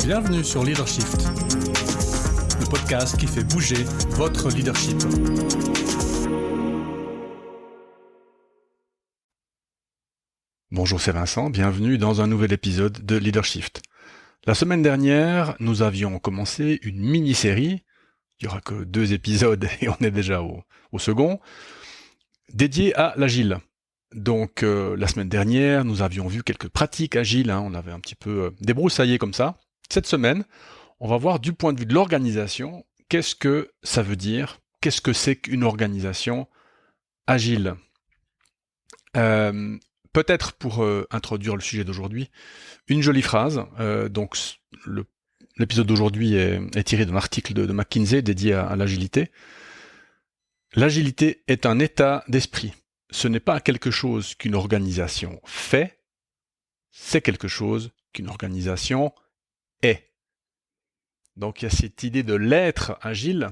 Bienvenue sur Leadershift, le podcast qui fait bouger votre leadership. Bonjour, c'est Vincent, bienvenue dans un nouvel épisode de Leadershift. La semaine dernière, nous avions commencé une mini-série, il n'y aura que 2 épisodes et on est déjà au second, dédié à l'agile. Donc la semaine dernière, nous avions vu quelques pratiques agiles, on avait un petit peu débroussaillé comme ça. Cette semaine, on va voir du point de vue de l'organisation, qu'est-ce que ça veut dire, qu'est-ce que c'est qu'une organisation agile. Peut-être pour introduire le sujet d'aujourd'hui, une jolie phrase. Donc l'épisode d'aujourd'hui est tiré d'un article de McKinsey dédié à l'agilité. L'agilité est un état d'esprit. Ce n'est pas quelque chose qu'une organisation fait, c'est quelque chose qu'une organisation est. Donc il y a cette idée de l'être agile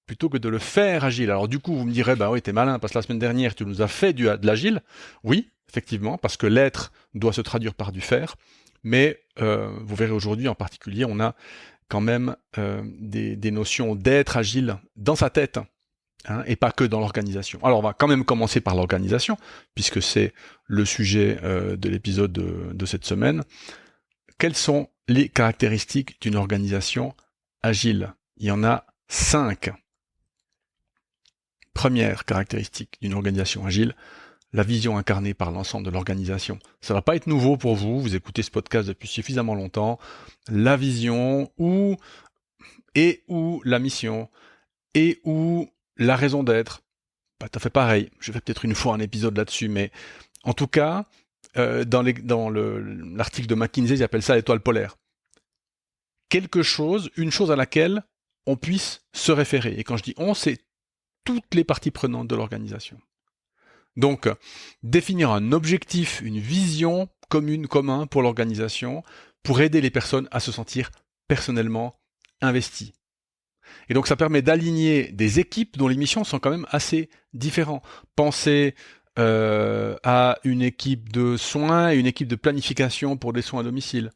plutôt que de le faire agile. Alors du coup, vous me direz, bah oui, t'es malin, parce que la semaine dernière, tu nous as fait de l'agile. Oui, effectivement, parce que l'être doit se traduire par du faire. Mais vous verrez aujourd'hui en particulier, on a quand même des notions d'être agile dans sa tête, et pas que dans l'organisation. Alors on va quand même commencer par l'organisation, puisque c'est le sujet de l'épisode de cette semaine. Quelles sont les caractéristiques d'une organisation agile ? Il y en a 5. Première caractéristique d'une organisation agile, la vision incarnée par l'ensemble de l'organisation. Ça ne va pas être nouveau pour vous, vous écoutez ce podcast depuis suffisamment longtemps. La vision ou la mission ou la raison d'être, pas tout à fait pareil. Je fais peut-être une fois un épisode là-dessus, mais en tout cas, dans l'article de McKinsey, ils appellent ça l'étoile polaire. Quelque chose, une chose à laquelle on puisse se référer. Et quand je dis on, c'est toutes les parties prenantes de l'organisation. Donc, définir un objectif, une vision commun pour l'organisation, pour aider les personnes à se sentir personnellement investies. Et donc ça permet d'aligner des équipes dont les missions sont quand même assez différentes. Pensez à une équipe de soins et une équipe de planification pour des soins à domicile.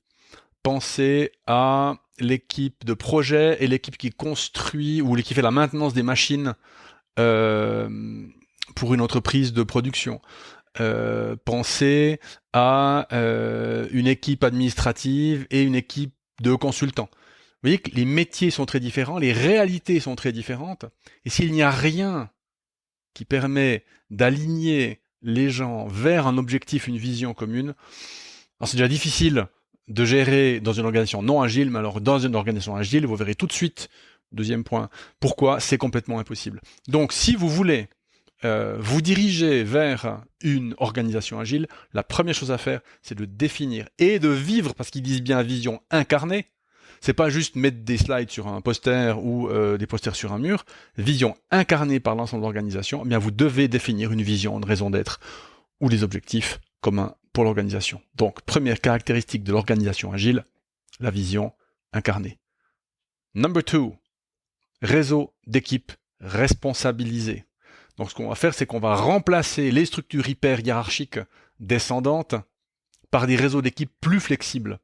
Pensez à l'équipe de projet et l'équipe qui construit ou qui fait la maintenance des machines pour une entreprise de production. Pensez à une équipe administrative et une équipe de consultants. Vous voyez que les métiers sont très différents, les réalités sont très différentes, et s'il n'y a rien qui permet d'aligner les gens vers un objectif, une vision commune, alors c'est déjà difficile de gérer dans une organisation non agile, mais alors dans une organisation agile, vous verrez tout de suite, deuxième point, pourquoi c'est complètement impossible. Donc si vous voulez vous diriger vers une organisation agile, la première chose à faire, c'est de définir et de vivre, parce qu'ils disent bien vision incarnée. C'est pas juste mettre des slides sur un poster ou des posters sur un mur. Vision incarnée par l'ensemble de l'organisation, eh bien vous devez définir une vision, une raison d'être ou des objectifs communs pour l'organisation. Donc, première caractéristique de l'organisation agile, la vision incarnée. Number 2, réseau d'équipes responsabilisées. Donc ce qu'on va faire, c'est qu'on va remplacer les structures hyper hiérarchiques descendantes par des réseaux d'équipes plus flexibles.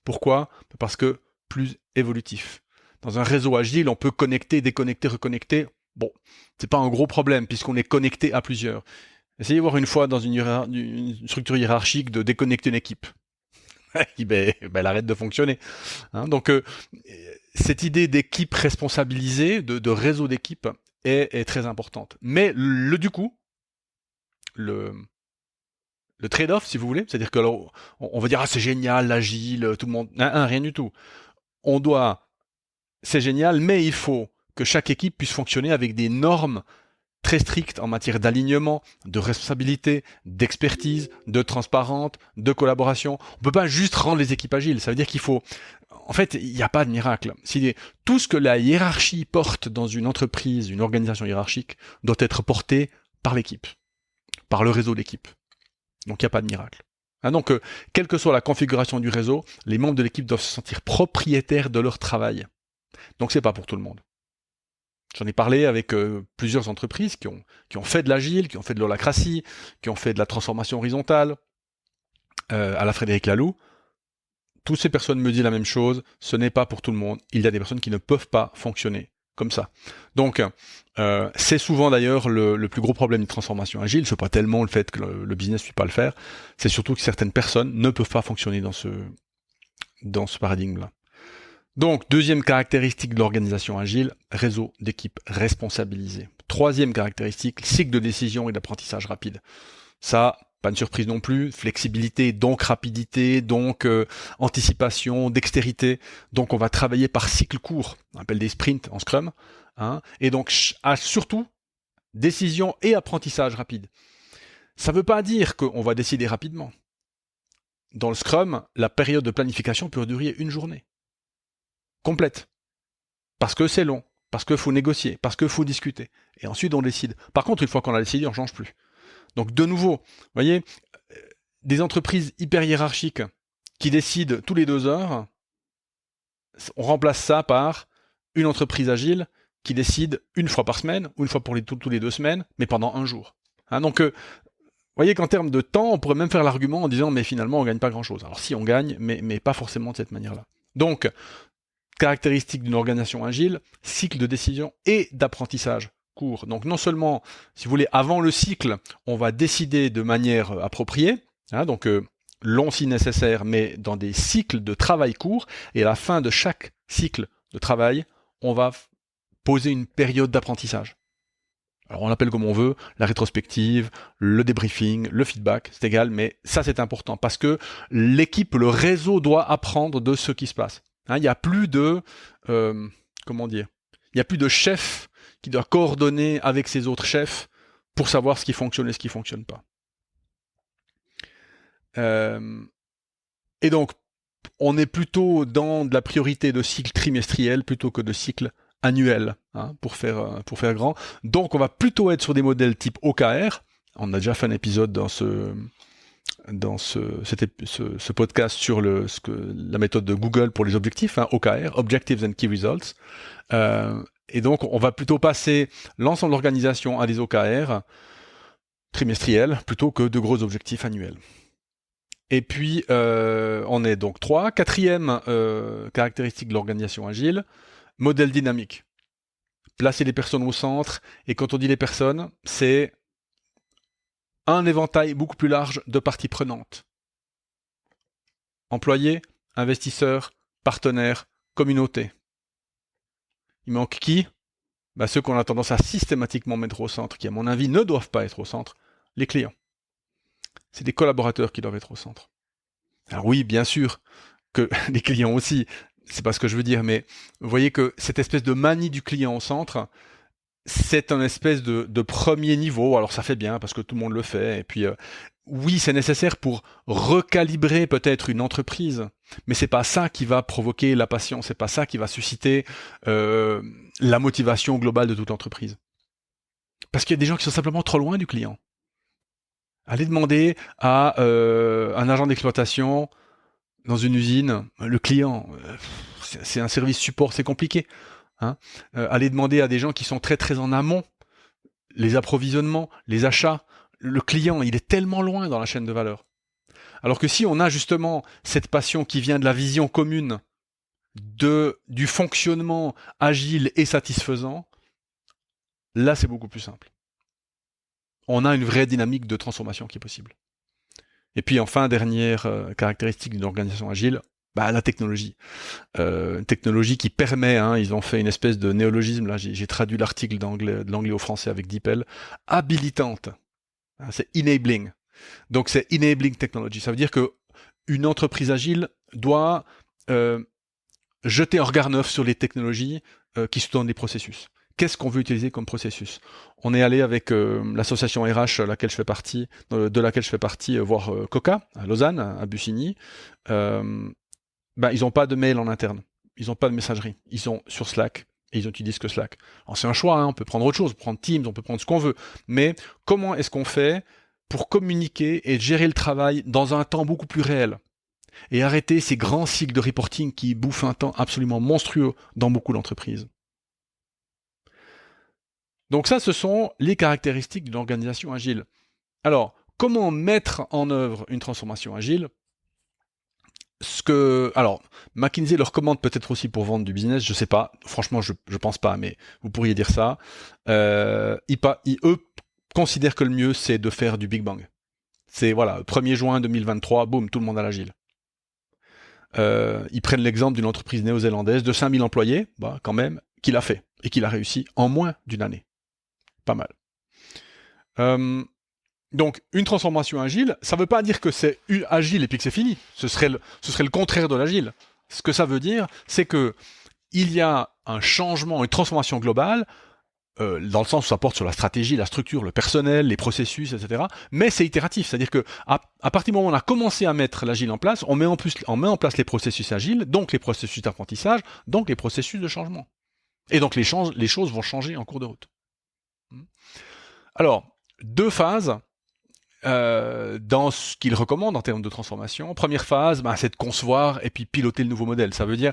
Pourquoi ? Parce que plus évolutif. Dans un réseau agile, on peut connecter, déconnecter, reconnecter. Bon, c'est pas un gros problème puisqu'on est connecté à plusieurs. Essayez de voir une fois dans une structure hiérarchique de déconnecter une équipe. Elle arrête de fonctionner. Donc cette idée d'équipe responsabilisée, de réseau d'équipe est très importante. Mais le trade-off, si vous voulez, c'est-à-dire que alors, on va dire c'est génial, l'agile, tout le monde, rien du tout. C'est génial, mais il faut que chaque équipe puisse fonctionner avec des normes très strictes en matière d'alignement, de responsabilité, d'expertise, de transparence, de collaboration. On ne peut pas juste rendre les équipes agiles. Ça veut dire qu'il faut... En fait, il n'y a pas de miracle. Tout ce que la hiérarchie porte dans une entreprise, une organisation hiérarchique, doit être porté par l'équipe, par le réseau d'équipe. Donc il n'y a pas de miracle. Donc, quelle que soit la configuration du réseau, les membres de l'équipe doivent se sentir propriétaires de leur travail. Donc c'est pas pour tout le monde. J'en ai parlé avec plusieurs entreprises qui ont fait de l'agile, qui ont fait de l'holacratie, qui ont fait de la transformation horizontale, à la Frédéric Laloux. toutes ces personnes me disent la même chose, ce n'est pas pour tout le monde. Il y a des personnes qui ne peuvent pas fonctionner comme ça. Donc, c'est souvent d'ailleurs le plus gros problème d'une transformation agile. Ce n'est pas tellement le fait que le business ne puisse pas le faire, c'est surtout que certaines personnes ne peuvent pas fonctionner dans ce paradigme-là. Donc, deuxième caractéristique de l'organisation agile, réseau d'équipes responsabilisées. Troisième caractéristique, cycle de décision et d'apprentissage rapide. Ça, pas de surprise non plus, flexibilité, donc rapidité, donc anticipation, dextérité. Donc on va travailler par cycle court, on appelle des sprints en Scrum. Et donc surtout, décision et apprentissage rapide. Ça ne veut pas dire qu'on va décider rapidement. Dans le Scrum, la période de planification peut durer une journée complète. Parce que c'est long, parce qu'il faut négocier, parce qu'il faut discuter. Et ensuite on décide. Par contre, une fois qu'on a décidé, on ne change plus. Donc de nouveau, vous voyez, des entreprises hyper hiérarchiques qui décident tous les 2 heures, on remplace ça par une entreprise agile qui décide une fois par semaine ou une fois pour tous les 2 semaines, mais pendant un jour. Donc, vous voyez qu'en termes de temps, on pourrait même faire l'argument en disant mais finalement on gagne pas grand-chose. Alors si on gagne, mais pas forcément de cette manière-là. Donc, caractéristique d'une organisation agile, cycle de décision et d'apprentissage court. Donc non seulement, si vous voulez, avant le cycle, on va décider de manière appropriée, donc long si nécessaire, mais dans des cycles de travail courts, et à la fin de chaque cycle de travail, on va poser une période d'apprentissage. Alors on l'appelle comme on veut, la rétrospective, le débriefing, le feedback, c'est égal, mais ça c'est important, parce que l'équipe, le réseau doit apprendre de ce qui se passe. Il n'y a plus de, il n'y a plus de chef qui doit coordonner avec ses autres chefs pour savoir ce qui fonctionne et ce qui ne fonctionne pas. Et donc, on est plutôt dans de la priorité de cycle trimestriel plutôt que de cycle annuel, pour faire grand. Donc, on va plutôt être sur des modèles type OKR. On a déjà fait un épisode dans ce podcast sur la méthode de Google pour les objectifs, OKR, Objectives and Key Results. Et donc, on va plutôt passer l'ensemble de l'organisation à des OKR trimestriels plutôt que de gros objectifs annuels. Et puis, on est donc 3. Quatrième caractéristique de l'organisation agile, modèle dynamique. Placer les personnes au centre. Et quand on dit les personnes, c'est un éventail beaucoup plus large de parties prenantes. Employés, investisseurs, partenaires, communautés. Il manque qui ? Ceux qu'on a tendance à systématiquement mettre au centre, qui à mon avis ne doivent pas être au centre, les clients. C'est des collaborateurs qui doivent être au centre. Alors oui, bien sûr que les clients aussi, c'est pas ce que je veux dire, mais vous voyez que cette espèce de manie du client au centre, c'est un espèce de premier niveau. Alors ça fait bien parce que tout le monde le fait, et puis oui, c'est nécessaire pour recalibrer peut-être une entreprise, mais c'est pas ça qui va provoquer la passion, c'est pas ça qui va susciter la motivation globale de toute l'entreprise. Parce qu'il y a des gens qui sont simplement trop loin du client. Allez demander à un agent d'exploitation dans une usine, le client, c'est un service support, c'est compliqué. Allez demander à des gens qui sont très très en amont, les approvisionnements, les achats. Le client, il est tellement loin dans la chaîne de valeur. Alors que si on a justement cette passion qui vient de la vision commune du fonctionnement agile et satisfaisant, là c'est beaucoup plus simple. On a une vraie dynamique de transformation qui est possible. Et puis enfin, dernière caractéristique d'une organisation agile, la technologie. Technologie qui permet, ils ont fait une espèce de néologisme, là j'ai traduit l'article de l'anglais au français avec DeepL, habilitante. C'est enabling. Donc c'est enabling technology. Ça veut dire que une entreprise agile doit jeter un regard neuf sur les technologies qui sont dans des processus. Qu'est-ce qu'on veut utiliser comme processus ? On est allé avec l'association RH de laquelle je fais partie, voir Coca à Lausanne, à Bussigny. Ils n'ont pas de mail en interne, ils n'ont pas de messagerie, ils sont sur Slack et ils n'utilisent que Slack. Alors c'est un choix, on peut prendre autre chose, on peut prendre Teams, on peut prendre ce qu'on veut, mais comment est-ce qu'on fait pour communiquer et gérer le travail dans un temps beaucoup plus réel et arrêter ces grands cycles de reporting qui bouffent un temps absolument monstrueux dans beaucoup d'entreprises. Donc ça, ce sont les caractéristiques d'une organisation agile. Alors, comment mettre en œuvre une transformation agile ? Alors, McKinsey le recommande peut-être aussi pour vendre du business, je sais pas. Franchement, je pense pas, mais vous pourriez dire ça. Eux considèrent que le mieux, c'est de faire du Big Bang. C'est, voilà, 1er juin 2023, boum, tout le monde à l'agile. Ils prennent l'exemple d'une entreprise néo-zélandaise de 5000 employés, bah, quand même, qui l'a fait, et qui l'a réussi en moins d'une année. Pas mal. Donc, une transformation agile, ça ne veut pas dire que c'est agile et puis que c'est fini. Ce serait le contraire de l'agile. Ce que ça veut dire, c'est que il y a un changement, une transformation globale, dans le sens où ça porte sur la stratégie, la structure, le personnel, les processus, etc. Mais c'est itératif, c'est-à-dire que à partir du moment où on a commencé à mettre l'agile en place, on met en place les processus agiles, donc les processus d'apprentissage, donc les processus de changement. Et donc les choses vont changer en cours de route. Alors, 2 phases dans ce qu'il recommande en termes de transformation. Première phase, c'est de concevoir et puis piloter le nouveau modèle. Ça veut dire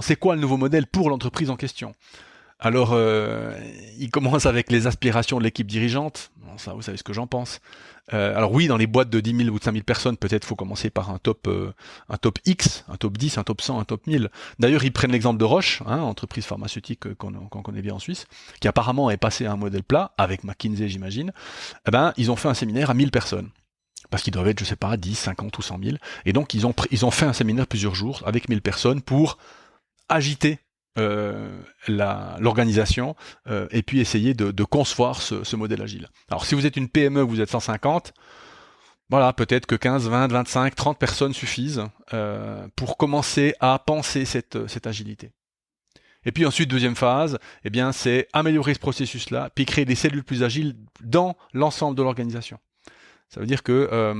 c'est quoi le nouveau modèle pour l'entreprise en question. Alors, il commence avec les aspirations de l'équipe dirigeante. Bon, ça, vous savez ce que j'en pense. Alors oui, dans les boîtes de 10 000 ou de 5 000 personnes, peut-être faut commencer par un top X, un top 10, un top 100, un top 1000. D'ailleurs, ils prennent l'exemple de Roche, entreprise pharmaceutique qu'on connaît bien en Suisse, qui apparemment est passé à un modèle plat, avec McKinsey, j'imagine. Ils ont fait un séminaire à 1000 personnes. Parce qu'ils doivent être, je sais pas, 10, 50 ou 100 000. Et donc, ils ont fait un séminaire plusieurs jours avec 1000 personnes pour agiter l'organisation et puis essayer de concevoir ce modèle agile. Alors si vous êtes une PME, vous êtes 150, voilà, peut-être que 15, 20, 25, 30 personnes suffisent pour commencer à penser cette agilité. Et puis ensuite, deuxième phase, c'est améliorer ce processus-là, puis créer des cellules plus agiles dans l'ensemble de l'organisation. Ça veut dire que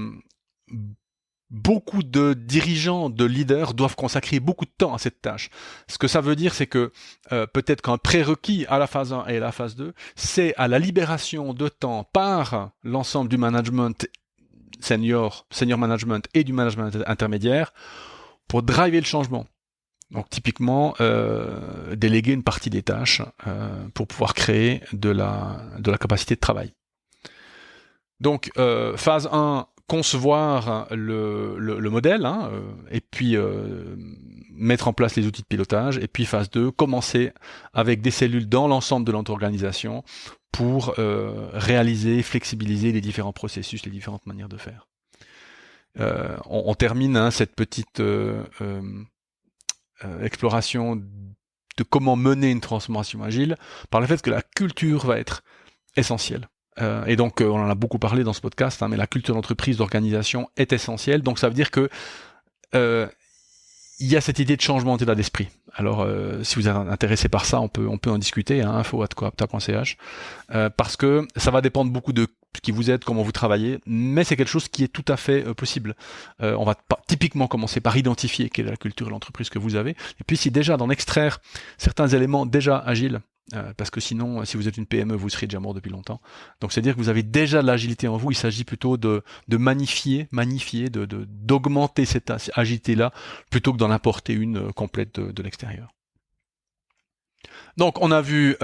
beaucoup de dirigeants, de leaders doivent consacrer beaucoup de temps à cette tâche. Ce que ça veut dire, c'est que peut-être qu'un prérequis à la phase 1 et à la phase 2, c'est à la libération de temps par l'ensemble du management senior management et du management intermédiaire pour driver le changement. Donc typiquement, déléguer une partie des tâches pour pouvoir créer de la capacité de travail. Donc phase 1, concevoir le modèle, et puis mettre en place les outils de pilotage, et puis phase 2, commencer avec des cellules dans l'ensemble de l'organisation pour réaliser, flexibiliser les différents processus, les différentes manières de faire. On termine cette petite exploration de comment mener une transformation agile par le fait que la culture va être essentielle. Et donc, on en a beaucoup parlé dans ce podcast, mais la culture d'entreprise, d'organisation est essentielle. Donc, ça veut dire que il y a cette idée de changement d'état d'esprit. Alors, si vous êtes intéressé par ça, on peut en discuter, info@coapta.ch, parce que ça va dépendre beaucoup de qui vous êtes, comment vous travaillez, mais c'est quelque chose qui est tout à fait possible. On va typiquement commencer par identifier quelle est la culture de l'entreprise que vous avez, et puis si déjà d'en extraire certains éléments déjà agiles, parce que sinon, si vous êtes une PME, vous seriez déjà mort depuis longtemps. Donc, c'est-à-dire que vous avez déjà de l'agilité en vous. Il s'agit plutôt de magnifier, d'augmenter cette agilité-là, plutôt que d'en apporter une complète de l'extérieur. Donc, on a vu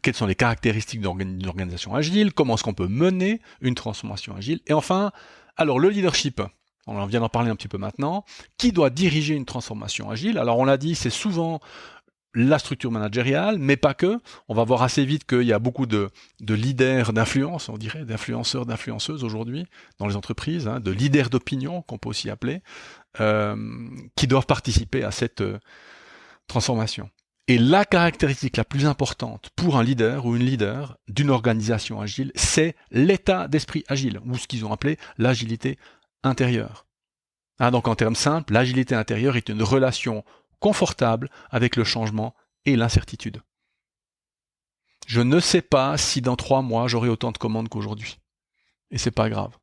quelles sont les caractéristiques d'une organisation agile, comment est-ce qu'on peut mener une transformation agile, et enfin, alors le leadership. On en vient d'en parler un petit peu maintenant. Qui doit diriger une transformation agile? Alors, on l'a dit, c'est souvent la structure managériale, mais pas que. On va voir assez vite qu'il y a beaucoup de leaders d'influence, on dirait, d'influenceurs, d'influenceuses aujourd'hui dans les entreprises, de leaders d'opinion, qu'on peut aussi appeler, qui doivent participer à cette transformation. Et la caractéristique la plus importante pour un leader ou une leader d'une organisation agile, c'est l'état d'esprit agile, ou ce qu'ils ont appelé l'agilité intérieure. Donc en termes simples, l'agilité intérieure est une relation confortable avec le changement et l'incertitude. Je ne sais pas si dans 3 mois j'aurai autant de commandes qu'aujourd'hui. Et c'est pas grave.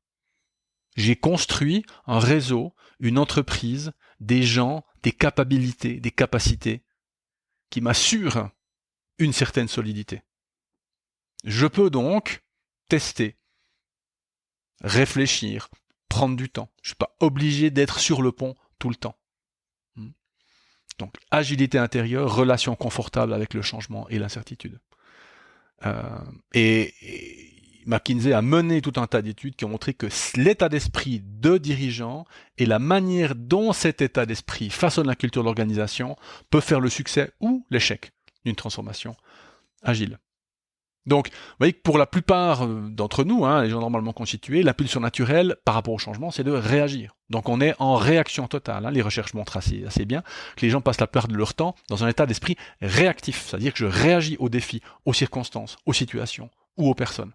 J'ai construit un réseau, une entreprise, des gens, des capacités qui m'assurent une certaine solidité. Je peux donc tester, réfléchir, prendre du temps. Je ne suis pas obligé d'être sur le pont tout le temps. Donc, agilité intérieure, relation confortable avec le changement et l'incertitude. Et McKinsey a mené tout un tas d'études qui ont montré que l'état d'esprit de dirigeant et la manière dont cet état d'esprit façonne la culture de l'organisation peut faire le succès ou l'échec d'une transformation agile. Donc, vous voyez que pour la plupart d'entre nous, les gens normalement constitués, la pulsion naturelle par rapport au changement, c'est de réagir. Donc on est en réaction totale. Les recherches montrent assez bien que les gens passent la plupart de leur temps dans un état d'esprit réactif, c'est-à-dire que je réagis aux défis, aux circonstances, aux situations ou aux personnes.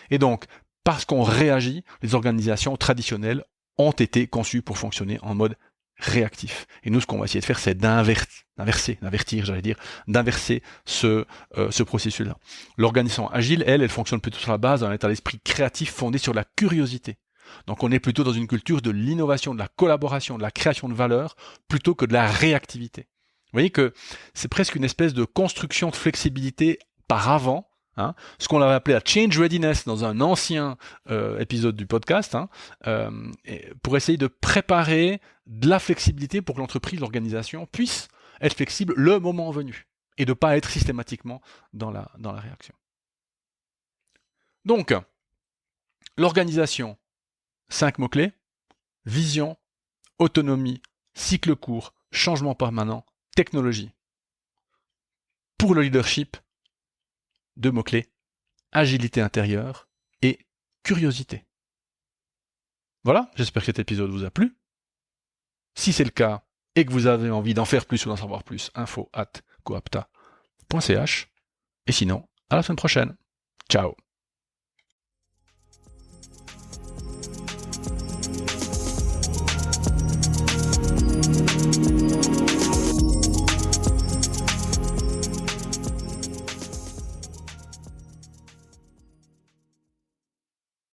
Et donc, parce qu'on réagit, les organisations traditionnelles ont été conçues pour fonctionner en mode réactif. Et nous, ce qu'on va essayer de faire, c'est d'inverser ce processus-là. L'organisation agile, elle fonctionne plutôt sur la base d'un état d'esprit créatif fondé sur la curiosité. Donc on est plutôt dans une culture de l'innovation, de la collaboration, de la création de valeur, plutôt que de la réactivité. Vous voyez que c'est presque une espèce de construction de flexibilité par avant, ce qu'on avait appelé la change readiness dans un ancien épisode du podcast, pour essayer de préparer de la flexibilité pour que l'entreprise, l'organisation puisse être flexible le moment venu et de ne pas être systématiquement dans la réaction. Donc, l'organisation, 5 mots-clés: vision, autonomie, cycle court, changement permanent, technologie. Pour le leadership, 2 mots-clés: agilité intérieure et curiosité. Voilà, j'espère que cet épisode vous a plu. Si c'est le cas et que vous avez envie d'en faire plus ou d'en savoir plus, info@coapta.ch. Et sinon, à la semaine prochaine. Ciao.